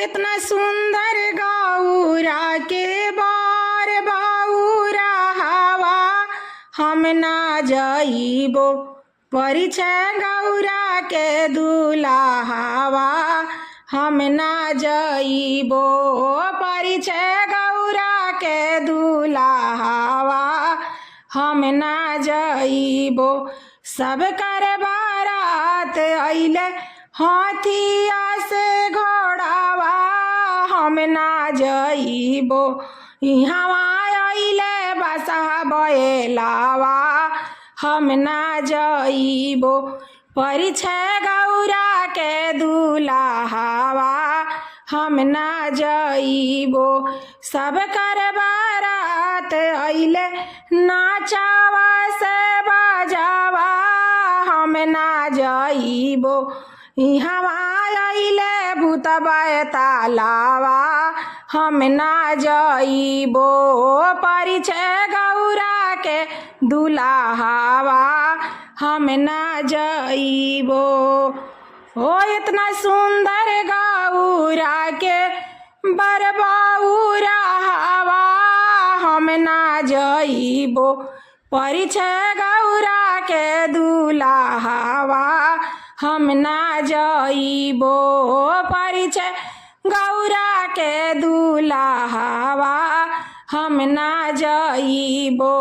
इतना सुंदर गौरा के बार बौरा हवा हम ना जाइबो परिचय गौरा के दुल्हावा हम ना जाइबो परिचय गौरा के दुल्हावा हम ना जाइबो। सब कर बारात अइले हाथिया से घोड़ावा हम ना जाइबो इहवा अइले बसहा बैलावा हम ना जाइबो परिचय गौरा के दुल्हावा हम ना जाइबो। सब कर बारात अइले नाचावा से बाजावा हम ना जाइबो इहवा अइले भूत बैतालावा हम ना जाइबो परिचय गौरा के दुल्हावा हम ना जाइबो। ओ इतना सुंदर गौरा के बरबौरा हवा हम ना जाइबो परिचय गौरा के दुल्हावा हम ना जाइबो परिचय गौरा के दुल्हावा हम ना जाइबो।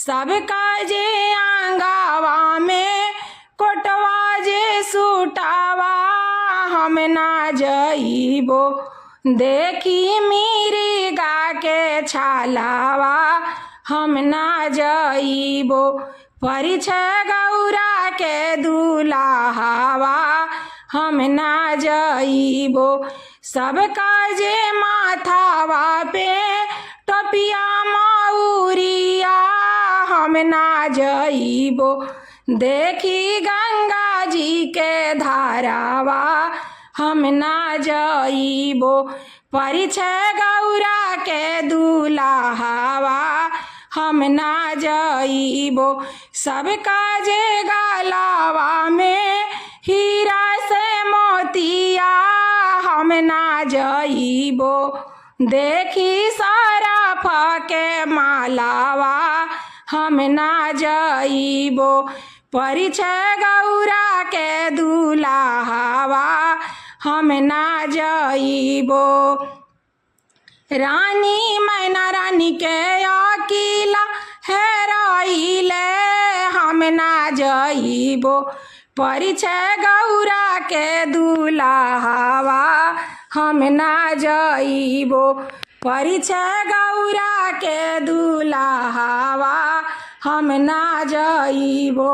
सब काजे आंगावा में कोटवा जे सुटावा हम ना जाइबो देखी मेरी गा के छालावा हम ना जाइबो परिचय गौरा के दुल्हावा हम ना जाइबो। सब काजे माथावा पे टोपिया मौरिया हम ना जाइबो देखी गंगा जी के धारावा हम ना जाइबो परिचय गौरा के दुल्हावा हम ना जाइबो। सब काजे गालावा में हीरा से मोतिया हम ना जाइबो देखी सराफ के मालावा हम ना जाइबो परिचय गौरा के दुल्हावा हम ना जाइबो। रानी मैना रानी के अकेला हेराइले हम ना जाइबो परिचय गौरा के दुल्हावा हम ना जाइबो परिचय गौरा के दुल्हावा हम ना जाइबो।